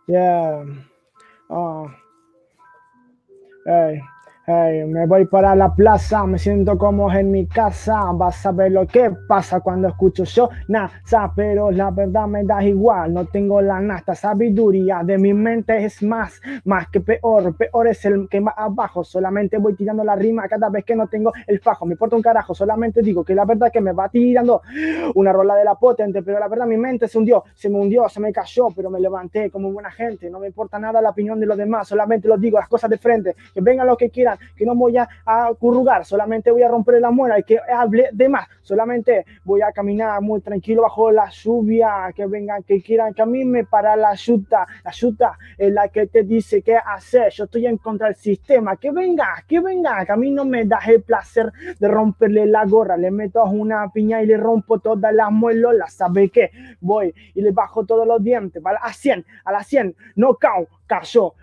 Yeah. Oh. Hey, hey, me voy para la plaza, me siento como en mi casa. Vas a ver lo que pasa cuando escucho yo NASA, pero la verdad me da igual. No tengo la nata sabiduría de mi mente es más que peor. Peor es el que va abajo. Solamente voy tirando la rima cada vez que no tengo el fajo. Me importa un carajo, solamente digo que la verdad que me va tirando una rola de la potente, pero la verdad mi mente se hundió, se me hundió, se me cayó, pero me levanté como buena gente. No me importa nada la opinión de los demás, solamente los digo las cosas de frente, que vengan los que quieran, que no voy a currugar, solamente voy a romper la muela y que hable de más, solamente voy a caminar muy tranquilo bajo la lluvia, que vengan, que quieran, que a mí me para la yuta es la que te dice qué hacer, yo estoy en contra del sistema, que venga, que a mí no me da el placer de romperle la gorra, le meto una piña y le rompo todas las muelas, ¿sabe qué? Voy y le bajo todos los dientes, a la 100, no cayó,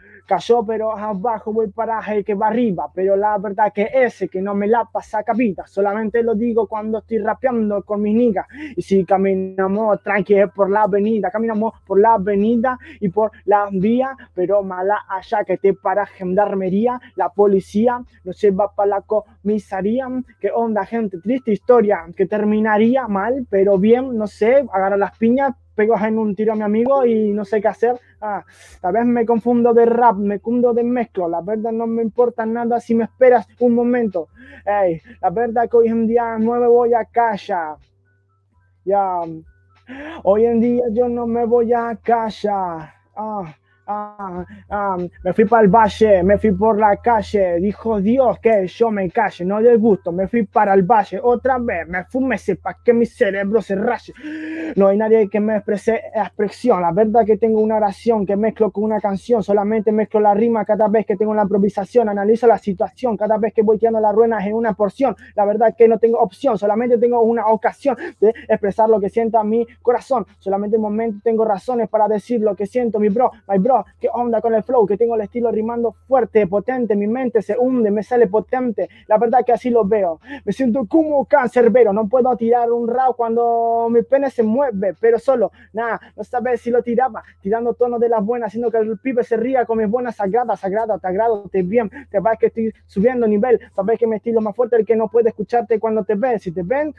pero abajo voy para el que va arriba, pero la verdad que ese que no me la pasa cabida, solamente lo digo cuando estoy rapeando con mis niggas, y si caminamos tranqui por la avenida, caminamos por la avenida y por la vía, pero mala allá que te para gendarmería, la policía nos lleva para la comisaría, qué onda gente, triste historia, que terminaría mal, pero bien, no sé, agarra las piñas, pego en un tiro a mi amigo y no sé qué hacer. Tal vez me confundo de rap, me confundo de mezclo. La verdad no me importa nada si me esperas un momento. Hey, la verdad que hoy en día no me voy a callar. Ya, hoy en día yo no me voy a callar. Me fui para el valle, me fui por la calle. Dijo Dios que yo me calle, no de gusto. Me fui para el valle otra vez, me fumé para que mi cerebro se raye. No hay nadie que me exprese expresión. La verdad que tengo una oración que mezclo con una canción. Solamente mezclo la rima cada vez que tengo la improvisación. Analizo la situación cada vez que voy tirando las ruenas en una porción. La verdad que no tengo opción, solamente tengo una ocasión de expresar lo que sienta mi corazón. Solamente en momento tengo razones para decir lo que siento, mi bro, my bro. ¿Qué onda con el flow? Que tengo el estilo rimando fuerte, potente. Mi mente se hunde, me sale potente. La verdad que así lo veo. Me siento como cancerbero. No puedo tirar un rap cuando mi pene se mueve, pero solo, nada, no sabes si lo tiraba, tirando tonos de las buenas, haciendo que el pibe se ría con mis buenas sagradas, te agrado, te bien, te vas que estoy subiendo nivel, sabes que mi estilo es más fuerte, el que no puede escucharte cuando te ven, si te ven,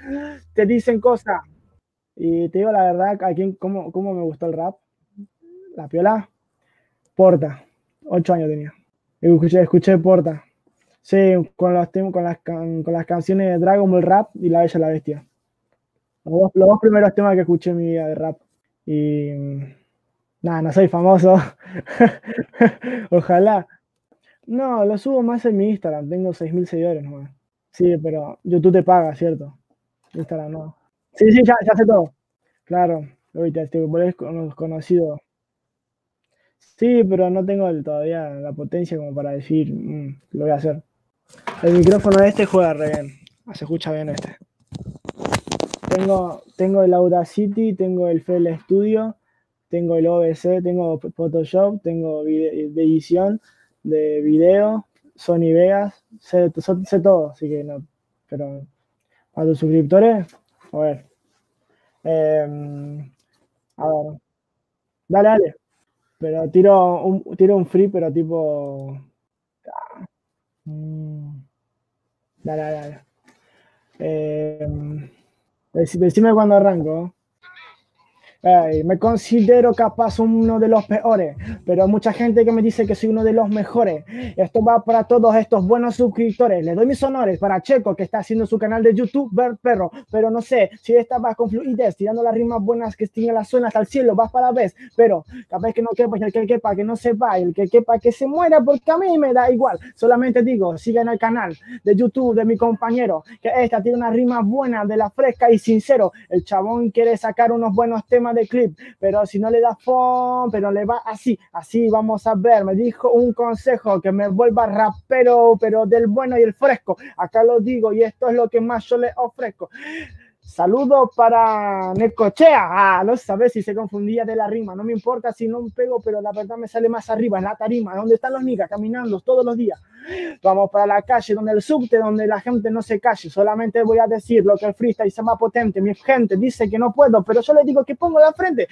te dicen cosas. Y te digo la verdad, ¿a quién, cómo me gustó el rap? La piola, Porta, 8 años tenía. Escuché Porta. Sí, con las canciones de Dragon Ball Rap y La Bella y la Bestia. Los dos primeros temas que escuché en mi vida de rap. Y nada, no soy famoso. Ojalá. No, lo subo más en mi Instagram. Tengo 6.000 seguidores nomás. Sí, pero YouTube te paga, ¿cierto? Instagram no. Sí, sí, ya sé todo. Claro, ahorita te volvés conocido. Sí, pero no tengo todavía la potencia como para decir, lo voy a hacer. El micrófono de este juega re bien. Se escucha bien este. Tengo el Audacity, tengo el FL Studio, tengo el OBS, tengo Photoshop, tengo de edición de video, Sony Vegas, sé todo, así que no. Pero a tus suscriptores, a ver. A ver, dale. Pero tiro un free, pero tipo. mm, dale. Decime cuando arranco. Me considero capaz uno de los peores, pero mucha gente que me dice que soy uno de los mejores. Esto va para todos estos buenos suscriptores. Les doy mis honores para Checo, que está haciendo su canal de YouTube, Ver Perro, pero no sé si esta va con fluidez, tirando las rimas buenas que estén en la zona hasta el cielo, vas para la vez, pero capaz que no quepa, y el que quepa que no sepa, y el que quepa que se muera, porque a mí me da igual. Solamente digo, sigan el canal de YouTube de mi compañero, que esta tiene una rima buena, de la fresca y sincero. El chabón quiere sacar unos buenos temas de clip, pero si no le da fon, pero le va así vamos a ver. Me dijo un consejo, que me vuelva rapero, pero del bueno y el fresco. Acá lo digo y esto es lo que más yo le ofrezco. Saludos para Necochea. No sabes si se confundía de la rima. No me importa si no pego, pero la verdad me sale más arriba, en la tarima, donde están los niggas caminando todos los días. Vamos para la calle, donde el subte, donde la gente no se calle. Solamente voy a decir lo que el freestyle sea más potente. Mi gente dice que no puedo, pero yo les digo que pongo la frente.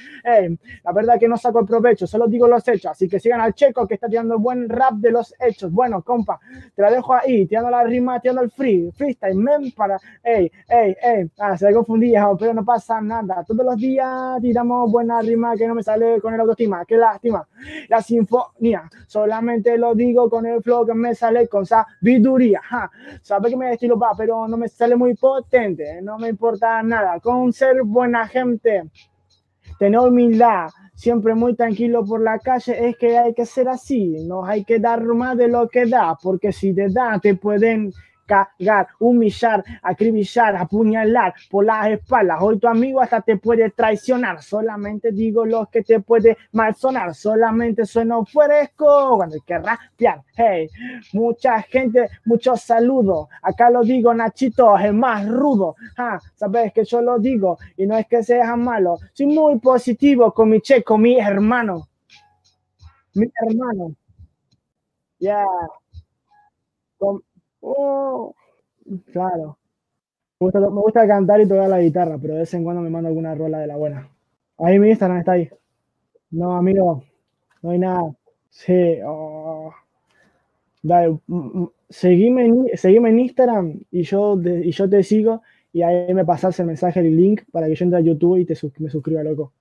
La verdad que no saco el provecho, solo digo los hechos. Así que sigan al Checo, que está tirando buen rap de los hechos. Bueno, compa, te la dejo ahí, tirando la rima, tirando el freestyle, men, para... se confundía, pero no pasa nada. Todos los días tiramos buena rima que no me sale con el autoestima. Qué lástima. La sinfonía, solamente lo digo con el flow que me sale con sabiduría. Sabe que me estilo va, pero no me sale muy potente. No me importa nada con ser buena gente. Tener humildad, siempre muy tranquilo por la calle, es que hay que ser así, no hay que dar más de lo que da, porque si te da te pueden cagar, humillar, acribillar, apuñalar por las espaldas. Hoy tu amigo hasta te puede traicionar. Solamente digo lo que te puede malsonar. Solamente sueno fresco cuando hay que rapear. Hey, mucha gente, muchos saludos. Acá lo digo, Nachito es el más rudo. Sabes que yo lo digo y no es que sea malo. Soy muy positivo con mi Checo, mi hermano. Mi hermano. Ya. Yeah. Oh, claro. Me gusta cantar y tocar la guitarra, pero de vez en cuando me mando alguna rola de la buena. Ahí mi Instagram está ahí. No, amigo, no hay nada. Sí, oh. Dale, seguime en Instagram y yo te sigo y ahí me pasas el mensaje, el link para que yo entre a YouTube y me suscriba, loco.